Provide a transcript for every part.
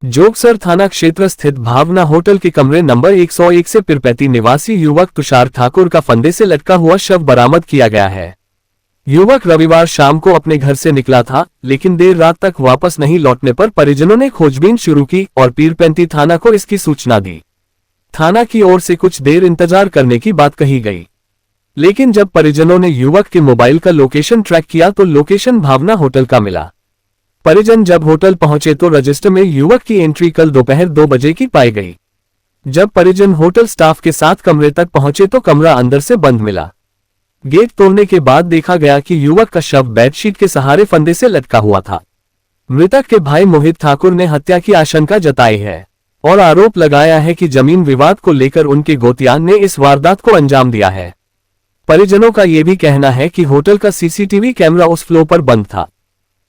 जोगसर थाना क्षेत्र स्थित भावना होटल के कमरे नंबर 101 से पिरपैती निवासी युवक तुषार ठाकुर का फंदे से लटका हुआ शव बरामद किया गया है। युवक रविवार शाम को अपने घर से निकला था, लेकिन देर रात तक वापस नहीं लौटने पर परिजनों ने खोजबीन शुरू की और पीरपैंती थाना को इसकी सूचना दी। थाना की ओर से कुछ देर इंतजार करने की बात कही गई, लेकिन जब परिजनों ने युवक के मोबाइल का लोकेशन ट्रैक किया तो लोकेशन भावना होटल का मिला। परिजन जब होटल पहुंचे तो रजिस्टर में युवक की एंट्री कल दोपहर 2 बजे की पाई गई। जब परिजन होटल स्टाफ के साथ कमरे तक पहुंचे तो कमरा अंदर से बंद मिला। गेट तोड़ने के बाद देखा गया कि युवक का शव बेडशीट के सहारे फंदे से लटका हुआ था। मृतक के भाई मोहित ठाकुर ने हत्या की आशंका जताई है और आरोप लगाया है कि जमीन विवाद को लेकर उनके गोतियान ने इस वारदात को अंजाम दिया है। परिजनों का यह भी कहना है कि होटल का सीसीटीवी कैमरा उस फ्लो पर बंद था,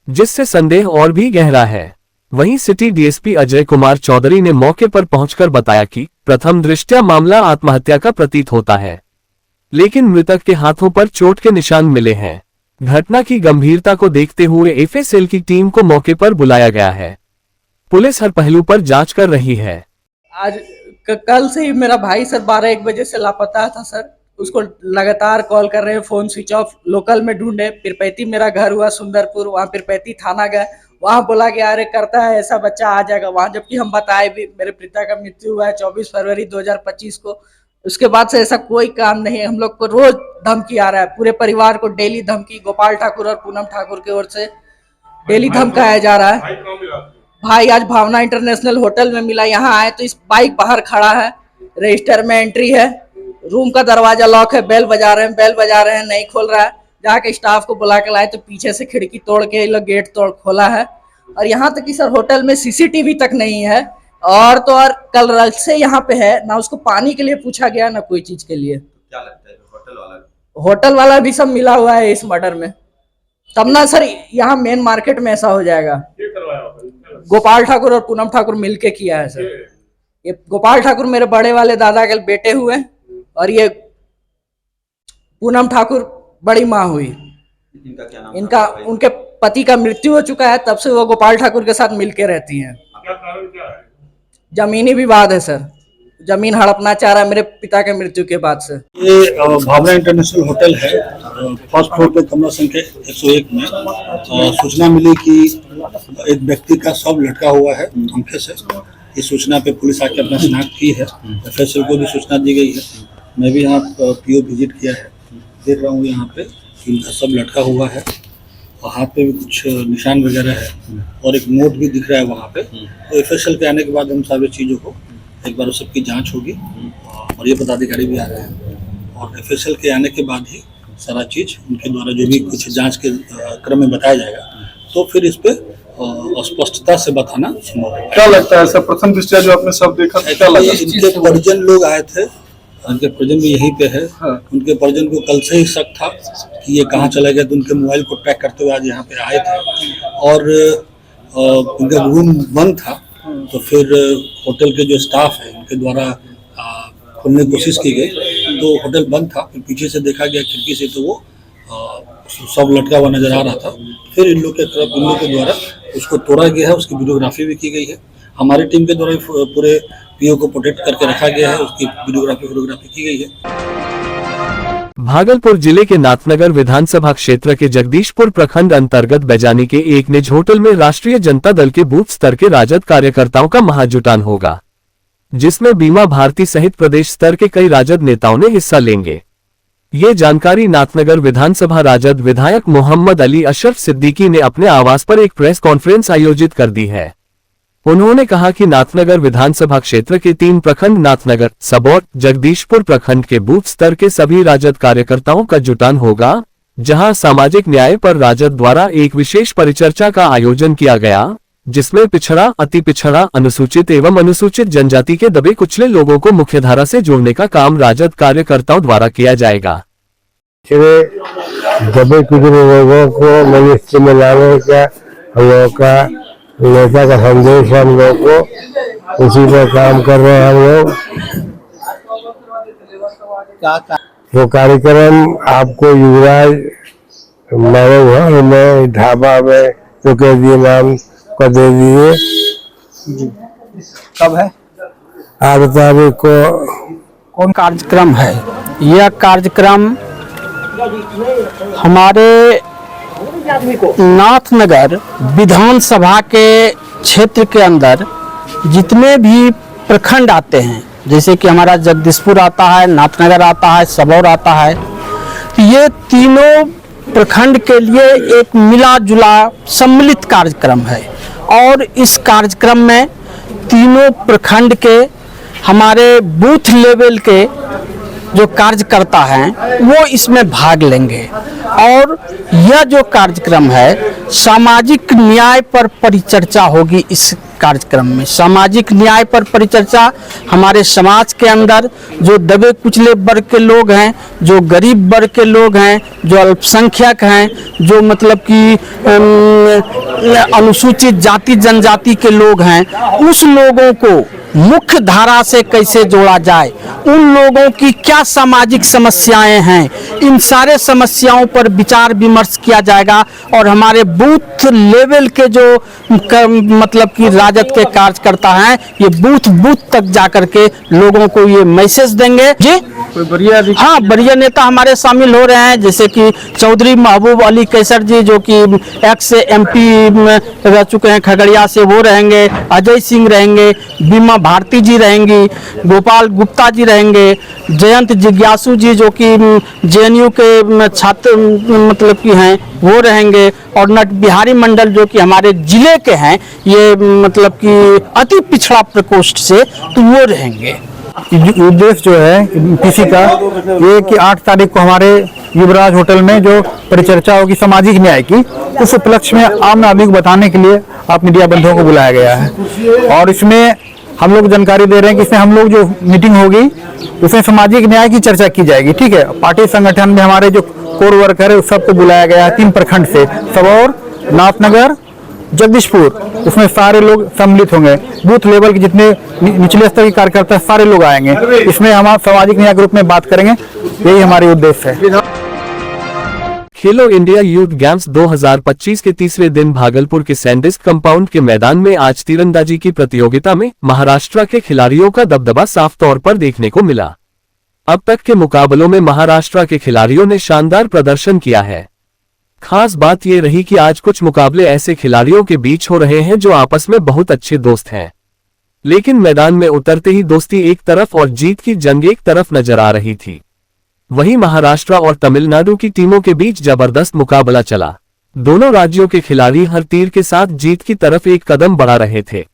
जिससे संदेह और भी गहरा है। वहीं सिटी डीएसपी अजय कुमार चौधरी ने मौके पर पहुंचकर बताया कि प्रथम दृष्टया मामला आत्महत्या का प्रतीत होता है, लेकिन मृतक के हाथों पर चोट के निशान मिले हैं। घटना की गंभीरता को देखते हुए एफएसएल की टीम को मौके पर बुलाया गया है। पुलिस हर पहलू पर जांच कर रही है। आज कल से ही मेरा भाई सर 12-1 बजे से लापता था सर। उसको लगातार कॉल कर रहे हैं, फोन स्विच ऑफ। लोकल में ढूंढे, पिरपैती मेरा घर हुआ सुंदरपुर, वहाँ पिरपैती थाना गए, वहाँ बोला कि अरे करता है ऐसा बच्चा आ जाएगा वहाँ, जबकि हम बताए भी मेरे पिता का मृत्यु हुआ है 24 फरवरी 2025 को। उसके बाद से ऐसा कोई काम नहीं है। हम लोग को रोज धमकी आ रहा है, पूरे परिवार को डेली धमकी, गोपाल ठाकुर और पूनम ठाकुर की ओर से डेली धमकाया जा रहा है। भाई आज भावना इंटरनेशनल होटल में मिला, यहाँ आए तो इस बाइक बाहर खड़ा है, रजिस्टर में एंट्री है, रूम का दरवाजा लॉक है, बेल बजा रहे हैं, नहीं खोल रहा है। जाके स्टाफ को बुला के लाए तो पीछे से खिड़की तोड़ के लोग गेट तोड़ खोला है। और यहाँ तक कि सर होटल में सीसीटीवी तक नहीं है, और तो और कल रात से यहाँ पे है ना, उसको पानी के लिए पूछा गया ना कोई चीज के लिए। क्या लगता है होटल वाला भी सब मिला हुआ है इस मर्डर में, तब ना सर यहाँ मेन मार्केट में ऐसा हो जाएगा। गोपाल ठाकुर और पूनम ठाकुर मिलके किया है सर। ये गोपाल ठाकुर मेरे बड़े वाले दादा के बेटे हुए और ये पूनम ठाकुर बड़ी माँ हुई। इनका क्या नाम? इनका उनके पति का मृत्यु हो चुका है, तब से वो गोपाल ठाकुर के साथ मिलके रहती हैं। जमीनी विवाद है सर, जमीन हड़पना चाह रहा है मेरे पिता के मृत्यु के बाद से। ये भावना इंटरनेशनल होटल है, फर्स्ट फ्लोर पे कमरा संख्या 101 में सूचना मिली कि एक व्यक्ति का शव लटका हुआ है पंखे से। इस सूचना पे पुलिस आके अपना शिनाख्त की है, एफएसएल को भी सूचना दी गई है। मैं भी यहाँ पीओ विजिट किया है, देख रहा हूँ यहाँ पे इनका शव लटका हुआ है और हाथ पे भी कुछ निशान वगैरह है और एक नोट भी दिख रहा है वहाँ पे। तो एफएसएल के आने के बाद हम सारी चीज़ों को एक बार सबकी जांच होगी और ये पदाधिकारी भी आ रहे हैं और एफएसएल के आने के बाद ही सारा चीज़ उनके द्वारा जो भी कुछ जांच के क्रम में बताया जाएगा, तो फिर इस पे स्पष्टता से बताना संभव है। क्या लगता है सर, प्रथम दृष्टया जो आपने सब देखा क्या लगा? इनके परिजन लोग आए थे, उनके परिजन भी यहीं पे है। हाँ। उनके परिजन को कल से ही शक था कि ये कहाँ चला गया, तो उनके मोबाइल को ट्रैक करते हुए आज यहाँ पे आए थे और उनका रूम बंद था। तो फिर होटल के जो स्टाफ है उनके द्वारा खोलने की कोशिश की गई, तो होटल बंद था। फिर पीछे से देखा गया खिड़की से, तो वो सब लटका हुआ नजर आ रहा था। फिर इन लोग के तरफ इन लोग के द्वारा उसको तोड़ा गया है, उसकी वीडियोग्राफी भी की गई है। हमारी टीम के द्वारा पूरे पीओ को प्रोटेक्ट करके रखा गया है, उसकी वीडियोग्राफी की गई है। भागलपुर जिले के नाथनगर विधानसभा क्षेत्र के जगदीशपुर प्रखंड अंतर्गत बैजानी के एक निज होटल में राष्ट्रीय जनता दल के बूथ स्तर के राजद कार्यकर्ताओं का महाजुटान होगा, जिसमें बीमा भारती सहित प्रदेश स्तर के कई राजद नेताओं ने हिस्सा लेंगे। ये जानकारी नाथनगर विधानसभा राजद विधायक मोहम्मद अली अशरफ सिद्दीकी ने अपने आवास पर एक प्रेस कॉन्फ्रेंस आयोजित कर दी है। उन्होंने कहा कि नाथनगर विधानसभा क्षेत्र के 3 प्रखंड नाथनगर, सबौर, जगदीशपुर प्रखंड के बूथ स्तर के सभी राजद कार्यकर्ताओं का जुटान होगा, जहां सामाजिक न्याय पर राजद द्वारा एक विशेष परिचर्चा का आयोजन किया गया, जिसमें पिछड़ा, अति पिछड़ा, अनुसूचित एवं अनुसूचित जनजाति के दबे कुचले लोगों को मुख्यधारा से जोड़ने का काम राजद कार्यकर्ताओं द्वारा किया जाएगा। दबे कुचले लोगों को मनुष्य में लाने का हम लोगों का नेता का संदेश है, हम लोग को उसी पर काम कर रहे हैं हम लोग। वो कार्यक्रम आपको युवराज मेरे घर में ढाबा में तो कह दिए नाम को दे दिए, कब है? 8 तारीख को। कौन कार्यक्रम है? यह कार्यक्रम हमारे नाथनगर विधानसभा के क्षेत्र के अंदर जितने भी प्रखंड आते हैं, जैसे कि हमारा जगदीशपुर आता है, नाथनगर आता है, सबौर आता है, तो ये तीनों प्रखंड के लिए एक मिला जुला सम्मिलित कार्यक्रम है। और इस कार्यक्रम में तीनों प्रखंड के हमारे बूथ लेवल के जो कार्यकर्ता हैं वो इसमें भाग लेंगे। और यह जो कार्यक्रम है सामाजिक न्याय पर परिचर्चा होगी। इस कार्यक्रम में सामाजिक न्याय पर परिचर्चा, हमारे समाज के अंदर जो दबे कुचले वर्ग के लोग हैं, जो गरीब वर्ग के लोग हैं, जो अल्पसंख्यक हैं, जो मतलब कि अनुसूचित जाति जनजाति के लोग हैं, उस लोगों को मुख्य धारा से कैसे जोड़ा जाए, उन लोगों की क्या सामाजिक समस्याएं हैं, इन सारे समस्याओं पर विचार विमर्श किया जाएगा। और हमारे बूथ लेवल के जो मतलब कि राजद के कार्यकर्ता हैं, ये बूथ बूथ तक जाकर के लोगों को ये मैसेज देंगे। जी कोई बढ़िया हाँ, बढ़िया नेता हमारे शामिल हो रहे हैं, जैसे कि चौधरी महबूब अली कैसर जी जो कि एक्स MP में रह चुके हैं खगड़िया से, वो रहेंगे। अजय सिंह रहेंगे, बीमा भारती जी रहेंगी, गोपाल गुप्ता जी रहेंगे, जयंत जिज्ञासु जी जो कि JNU के छात्र मतलब कि हैं वो रहेंगे, और नट बिहारी मंडल जो कि हमारे जिले के हैं, ये मतलब कि अति पिछड़ा प्रकोष्ठ से, तो वो रहेंगे। उद्देश्य जो है किसी का ये कि 8 तारीख को हमारे युवराज होटल में जो परिचर्चा होगी सामाजिक न्याय की, उस उपलक्ष्य में आम नागरिक को बताने के लिए आप मीडिया बंधुओं को बुलाया गया है। और इसमें हम लोग जानकारी दे रहे हैं कि इसमें हम लोग जो मीटिंग होगी उसमें सामाजिक न्याय की चर्चा की जाएगी। ठीक है, पार्टी संगठन में हमारे जो कोर वर्कर है उस सबको बुलाया गया है 3 प्रखंड से, सबौर, नाथनगर, जगदीशपुर, उसमें सारे लोग सम्मिलित होंगे। बूथ लेवल के जितने निचले स्तर के कार्यकर्ता सारे लोग आएंगे। इसमें हम सामाजिक न्याय ग्रुप में बात करेंगे, यही हमारी उद्देश्य है। खेलो इंडिया यूथ गेम्स 2025 के तीसरे दिन भागलपुर के सैंडिस्क कंपाउंड के मैदान में आज तीरंदाजी की प्रतियोगिता में महाराष्ट्र के खिलाड़ियों का दबदबा साफ तौर पर देखने को मिला। अब तक के मुकाबलों में महाराष्ट्र के खिलाड़ियों ने शानदार प्रदर्शन किया है। खास बात यह रही कि आज कुछ मुकाबले ऐसे खिलाड़ियों के बीच हो रहे हैं जो आपस में बहुत अच्छे दोस्त हैं, लेकिन मैदान में उतरते ही दोस्ती एक तरफ और जीत की जंग एक तरफ नजर आ रही थी। वहीं महाराष्ट्र और तमिलनाडु की टीमों के बीच जबरदस्त मुकाबला चला। दोनों राज्यों के खिलाड़ी हर तीर के साथ जीत की तरफ एक कदम बढ़ा रहे थे।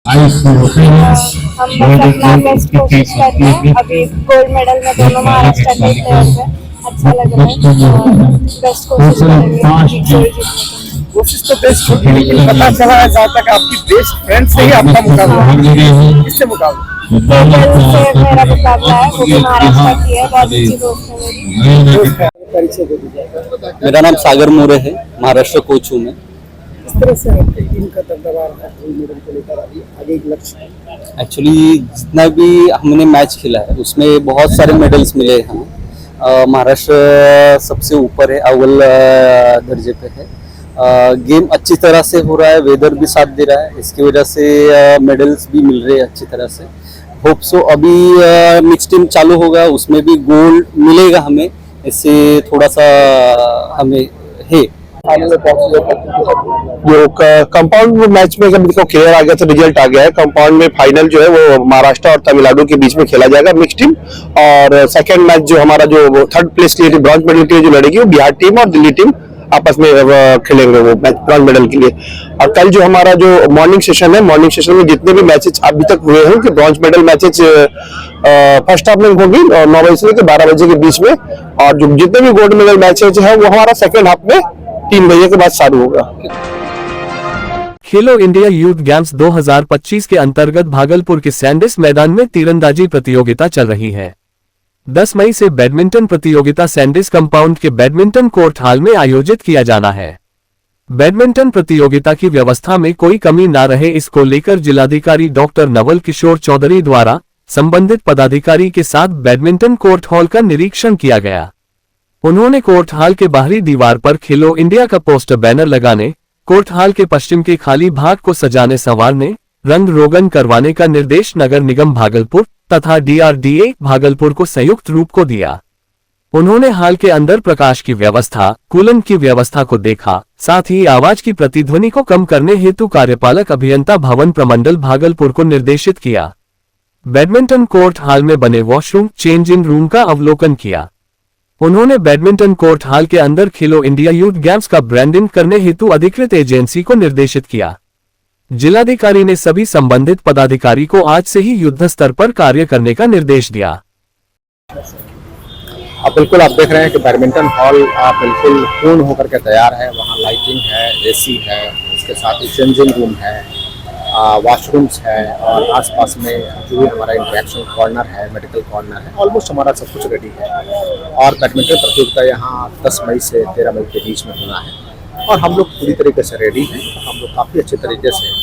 हम बस अपना बेस्ट कोशिश करते हैं। अभी गोल्ड मेडल में दोनों महाराष्ट्र के प्लेयर हैं, अच्छा लग रहा है और बेस्ट कोशिश करेंगे। कोशिश तो बेस्ट होगी, लेकिन पता चला है जहाँ तक आपकी बेस्ट फ्रेंड से ही आपका मुकाबला है। किससे मुकाबला? से मेरा मुकाबला है, वो भी महाराष्ट्र की है, बहुत अच्छी दोस्त है मेरी। मेरा नाम सागर मोरे है, महाराष्ट्र कोच हूँ मैं। किस तरह से आपकी टीम का दबदबा रहा है गोल्ड मेडल को लेकर अभी आगे एक लक्ष्य है? एक्चुअली जितना भी हमने मैच खेला है उसमें बहुत सारे मेडल्स मिले हैं हमें। महाराष्ट्र सबसे ऊपर है, अव्वल दर्जे पे है। गेम अच्छी तरह से हो रहा है, वेदर भी साथ दे रहा है, इसकी वजह से मेडल्स भी मिल रहे हैं अच्छी तरह से। होप सो अभी मिक्स टीम चालू होगा, उसमें भी गोल्ड मिलेगा हमें, इससे थोड़ा सा हमें है। जो कंपाउंड मैच में अगर देखो क्लियर आ गया तो रिजल्ट आ गया है। कंपाउंड में फाइनल जो है वो महाराष्ट्र और तमिलनाडु के बीच में खेला जाएगा मिक्स टीम, और सेकंड मैच जो हमारा जो 3rd प्लेस के लिए ब्रॉन्ज मेडल के लिए जो लड़ेगी वो बिहार टीम और दिल्ली टीम आपस में खेलेंगे वो मैच ब्रॉन्ज मेडल के लिए। और कल जो हमारा जो मॉर्निंग सेशन है, मॉर्निंग सेशन में जितने भी मैचेस अभी तक हुए हैं कि bronze medal matches first half में होगी 9 बजे से लेकर 12 बजे के बीच में, और जो जितने भी गोल्ड मेडल मैचेस है वो हमारा सेकंड हाफ में 3 बजे के बाद चालू होगा। खेलो इंडिया यूथ गेम्स 2025 के अंतर्गत भागलपुर के सैंडिस्क मैदान में तीरंदाजी प्रतियोगिता चल रही है। 10 मई से बैडमिंटन प्रतियोगिता सैंडिस्क कंपाउंड के बैडमिंटन कोर्ट हॉल में आयोजित किया जाना है। बैडमिंटन प्रतियोगिता की व्यवस्था में कोई कमी न रहे, इसको लेकर जिलाधिकारी डॉक्टर नवल किशोर चौधरी द्वारा संबंधित पदाधिकारी के साथ बैडमिंटन कोर्ट हॉल का निरीक्षण किया गया। उन्होंने कोर्ट हॉल के बाहरी दीवार पर खेलो इंडिया का पोस्टर बैनर लगाने, कोर्ट हॉल के पश्चिम के खाली भाग को सजाने संवारने, रंग रोगन करवाने का निर्देश नगर निगम भागलपुर तथा DRDA भागलपुर को संयुक्त रूप को दिया। उन्होंने हाल के अंदर प्रकाश की व्यवस्था, कूलन की व्यवस्था को देखा, साथ ही आवाज की प्रतिध्वनि को कम करने हेतु कार्यपालक अभियंता भवन प्रमंडल भागलपुर को निर्देशित किया। बैडमिंटन कोर्ट हाल में बने वॉशरूम, चेंजिंग रूम का अवलोकन किया। उन्होंने बैडमिंटन कोर्ट हाल के अंदर खेलो इंडिया यूथ गेम्स का ब्रांडिंग करने हेतु अधिकृत एजेंसी को निर्देशित किया। जिलाधिकारी ने सभी संबंधित पदाधिकारी को आज से ही युद्ध स्तर पर कार्य करने का निर्देश दिया। अब बिल्कुल आप देख रहे हैं कि बैडमिंटन हॉल बिल्कुल पूर्ण होकर के तैयार है। वहाँ लाइटिंग है, AC है, उसके साथ ही चेंजिंग रूम है, वॉशरूम्स है और आसपास में जो भी हमारा इंटरेक्शन कॉर्नर है, मेडिकल कॉर्नर है, ऑलमोस्ट हमारा सब कुछ रेडी है। और बैडमिंटन प्रतियोगिता यहाँ 10 मई से 13 मई के बीच में होना है और हम लोग पूरी तरीके से रेडी हैं। हम लोग काफ़ी अच्छे तरीके से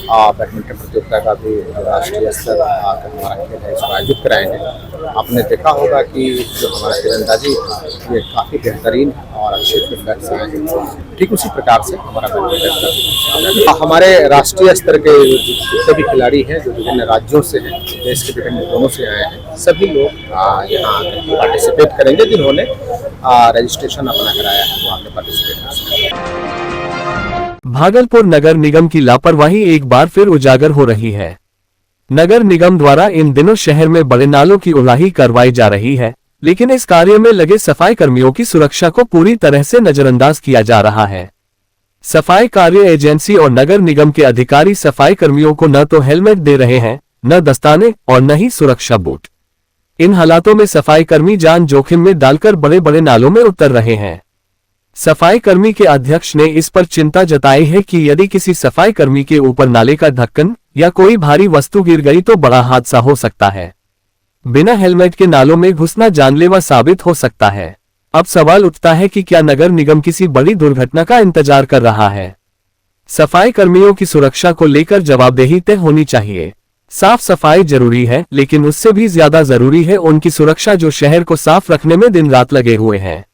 बैडमिंटन प्रतियोगिता का भी राष्ट्रीय स्तर का हमारा खेल है इसको आयोजित कराएंगे। आपने देखा होगा कि जो हमारा तीरंदाजी ये काफ़ी बेहतरीन और अच्छे फीडबैक से आए हैं। ठीक उसी प्रकार से हमारा बैडमिंटन हमारे राष्ट्रीय स्तर के जितने भी खिलाड़ी हैं जो विभिन्न राज्यों से हैं, देश के विभिन्न कोनों से आए हैं, सभी लोग यहाँ पार्टिसिपेट करेंगे। जिन्होंने रजिस्ट्रेशन अपना कराया है वो आगे पार्टिसिपेट कर सकते हैं। भागलपुर नगर निगम की लापरवाही एक बार फिर उजागर हो रही है। नगर निगम द्वारा इन दिनों शहर में बड़े नालों की उड़ाही करवाई जा रही है, लेकिन इस कार्य में लगे सफाई कर्मियों की सुरक्षा को पूरी तरह से नजरअंदाज किया जा रहा है। सफाई कार्य एजेंसी और नगर निगम के अधिकारी सफाई कर्मियों को न तो हेलमेट दे रहे हैं, न दस्ताने और न ही सुरक्षा बूट। इन हालातों में सफाई कर्मी जान जोखिम में डालकर बड़े बड़े नालों में उतर रहे हैं। सफाई कर्मी के अध्यक्ष ने इस पर चिंता जताई है कि यदि किसी सफाई कर्मी के ऊपर नाले का ढक्कन या कोई भारी वस्तु गिर गई तो बड़ा हादसा हो सकता है। बिना हेलमेट के नालों में घुसना जानलेवा साबित हो सकता है। अब सवाल उठता है कि क्या नगर निगम किसी बड़ी दुर्घटना का इंतजार कर रहा है? सफाई कर्मियों की सुरक्षा को लेकर जवाबदेही तय होनी चाहिए। साफ सफाई जरूरी है, लेकिन उससे भी ज्यादा जरूरी है उनकी सुरक्षा जो शहर को साफ रखने में दिन रात लगे हुए हैं।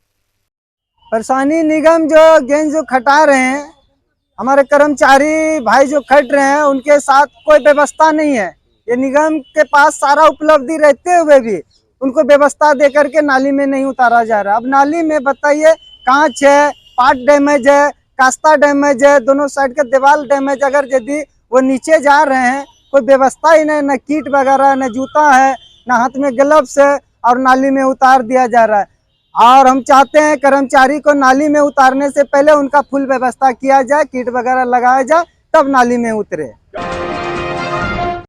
परेशानी निगम जो गेंद जो खटा रहे हैं, हमारे कर्मचारी भाई जो खट रहे हैं उनके साथ कोई व्यवस्था नहीं है। ये निगम के पास सारा उपलब्धि रहते हुए भी उनको व्यवस्था दे करके नाली में नहीं उतारा जा रहा। अब नाली में बताइए कांच है, पार्ट डैमेज है, कास्ता डैमेज है, दोनों साइड का दीवार डैमेज। अगर यदि वो नीचे जा रहे हैं कोई व्यवस्था ही नहीं, न किट वगैरह, न जूता है, न हाथ में ग्लव्स है और नाली में उतार दिया जा रहा है। और हम चाहते हैं कर्मचारी को नाली में उतारने से पहले उनका फुल व्यवस्था किया जाए, किट वगैरह लगाया जाए, तब नाली में उतरे।